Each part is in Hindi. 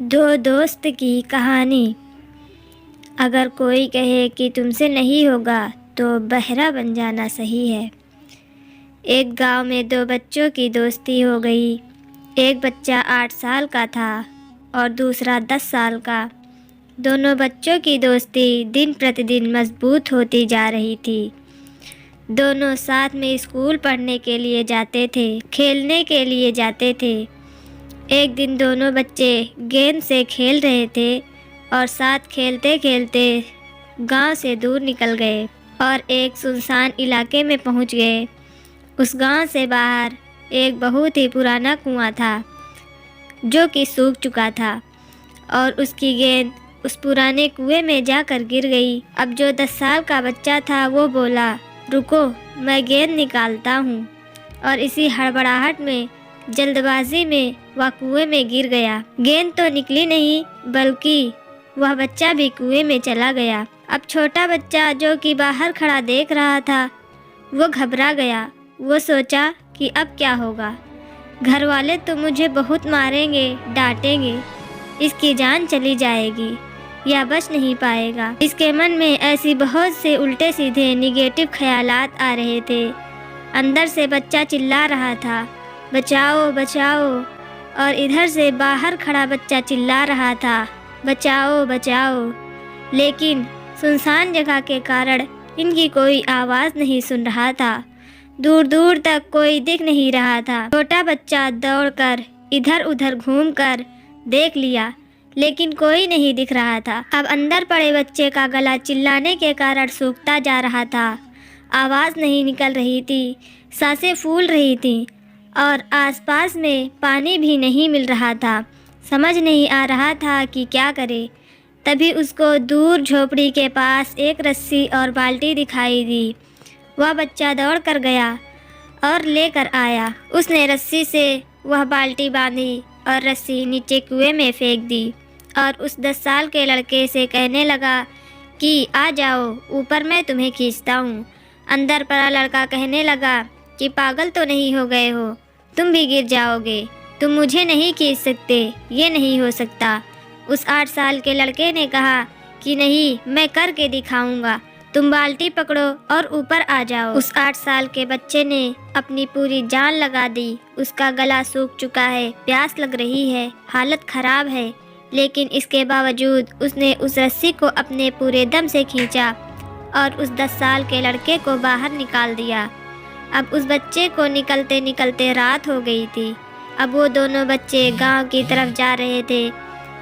दो दोस्त की कहानी। अगर कोई कहे कि तुमसे नहीं होगा तो बहरा बन जाना सही है। एक गांव में दो बच्चों की दोस्ती हो गई। एक बच्चा 8 साल का था और दूसरा 10 साल का। दोनों बच्चों की दोस्ती दिन प्रतिदिन मजबूत होती जा रही थी। दोनों साथ में स्कूल पढ़ने के लिए जाते थे, खेलने के लिए जाते थे। एक दिन दोनों बच्चे गेंद से खेल रहे थे और साथ खेलते खेलते गांव से दूर निकल गए और एक सुनसान इलाके में पहुंच गए। उस गांव से बाहर एक बहुत ही पुराना कुआं था जो कि सूख चुका था और उसकी गेंद उस पुराने कुएं में जाकर गिर गई। अब जो 10 साल का बच्चा था वो बोला, रुको, मैं गेंद निकालता हूँ। और इसी हड़बड़ाहट में, जल्दबाजी में वह कुएं में गिर गया। गेंद तो निकली नहीं बल्कि वह बच्चा भी कुएं में चला गया। अब छोटा बच्चा जो कि बाहर खड़ा देख रहा था वो घबरा गया। वो सोचा कि अब क्या होगा, घर वाले तो मुझे बहुत मारेंगे, डांटेंगे, इसकी जान चली जाएगी या बच नहीं पाएगा। इसके मन में ऐसी बहुत से उल्टे सीधे निगेटिव ख्यालात आ रहे थे। अंदर से बच्चा चिल्ला रहा था, बचाओ बचाओ, और इधर से बाहर खड़ा बच्चा चिल्ला रहा था, बचाओ बचाओ। लेकिन सुनसान जगह के कारण इनकी कोई आवाज़ नहीं सुन रहा था। दूर दूर तक कोई दिख नहीं रहा था। छोटा बच्चा दौड़कर इधर उधर घूमकर देख लिया लेकिन कोई नहीं दिख रहा था। अब अंदर पड़े बच्चे का गला चिल्लाने के कारण सूखता जा रहा था। आवाज़ नहीं निकल रही थी, सांसें फूल रही थीं और आसपास में पानी भी नहीं मिल रहा था। समझ नहीं आ रहा था कि क्या करे। तभी उसको दूर झोपड़ी के पास एक रस्सी और बाल्टी दिखाई दी। वह बच्चा दौड़ कर गया और लेकर आया। उसने रस्सी से वह बाल्टी बांधी और रस्सी नीचे कुएं में फेंक दी और उस 10 साल के लड़के से कहने लगा कि आ जाओ ऊपर, मैं तुम्हें खींचता हूँ। अंदर पड़ा लड़का कहने लगा कि पागल तो नहीं हो गए हो, तुम भी गिर जाओगे, तुम मुझे नहीं खींच सकते, ये नहीं हो सकता। उस 8 साल के लड़के ने कहा कि नहीं, मैं करके दिखाऊंगा, तुम बाल्टी पकड़ो और ऊपर आ जाओ। उस 8 साल के बच्चे ने अपनी पूरी जान लगा दी। उसका गला सूख चुका है, प्यास लग रही है, हालत खराब है, लेकिन इसके बावजूद उसने उस रस्सी को अपने पूरे दम से खींचा और उस 10 साल के लड़के को बाहर निकाल दिया। अब उस बच्चे को निकलते निकलते रात हो गई थी। अब वो दोनों बच्चे गांव की तरफ जा रहे थे।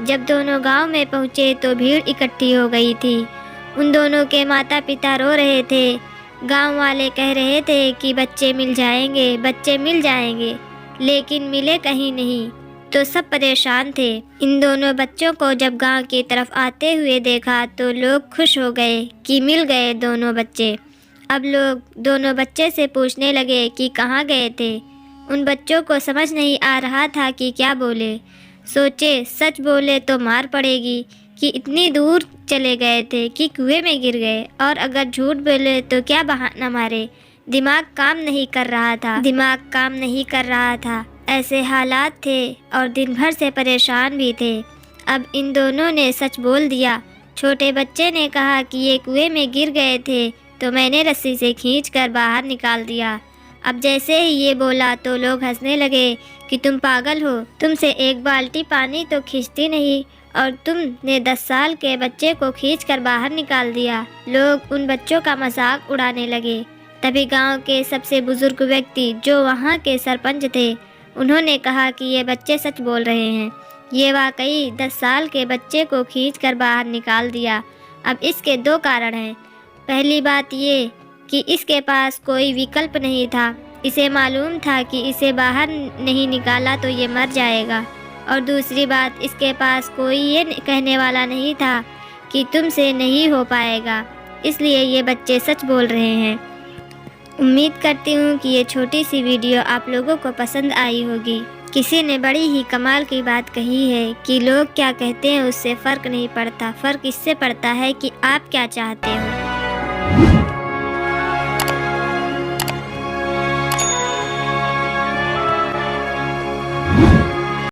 जब दोनों गांव में पहुँचे तो भीड़ इकट्ठी हो गई थी। उन दोनों के माता पिता रो रहे थे। गांव वाले कह रहे थे कि बच्चे मिल जाएंगे, बच्चे मिल जाएंगे, लेकिन मिले कहीं नहीं। तो सब परेशान थे। इन दोनों बच्चों को जब गांव की तरफ आते हुए देखा तो लोग खुश हो गए कि मिल गए दोनों बच्चे। अब लोग दोनों बच्चे से पूछने लगे कि कहाँ गए थे। उन बच्चों को समझ नहीं आ रहा था कि क्या बोले। सोचे सच बोले तो मार पड़ेगी कि इतनी दूर चले गए थे कि कुएं में गिर गए, और अगर झूठ बोले तो क्या बहाना मारे। दिमाग काम नहीं कर रहा था। ऐसे हालात थे और दिन भर से परेशान भी थे। अब इन दोनों ने सच बोल दिया। छोटे बच्चे ने कहा कि ये कुएं में गिर गए थे तो मैंने रस्सी से खींचकर बाहर निकाल दिया। अब जैसे ही ये बोला तो लोग हंसने लगे कि तुम पागल हो, तुमसे एक बाल्टी पानी तो खींचती नहीं और तुमने 10 साल के बच्चे को खींचकर बाहर निकाल दिया। लोग उन बच्चों का मजाक उड़ाने लगे। तभी गांव के सबसे बुजुर्ग व्यक्ति जो वहां के सरपंच थे, उन्होंने कहा कि ये बच्चे सच बोल रहे हैं। ये वाकई 10 साल के बच्चे को खींचकर बाहर निकाल दिया। अब इसके 2 कारण हैं। पहली बात ये कि इसके पास कोई विकल्प नहीं था। इसे मालूम था कि इसे बाहर नहीं निकाला तो ये मर जाएगा। और दूसरी बात, इसके पास कोई ये कहने वाला नहीं था कि तुमसे नहीं हो पाएगा। इसलिए ये बच्चे सच बोल रहे हैं। उम्मीद करती हूँ कि ये छोटी सी वीडियो आप लोगों को पसंद आई होगी। किसी ने बड़ी ही कमाल की बात कही है कि लोग क्या कहते हैं उससे फ़र्क नहीं पड़ता, फ़र्क इससे पड़ता है कि आप क्या चाहते हो।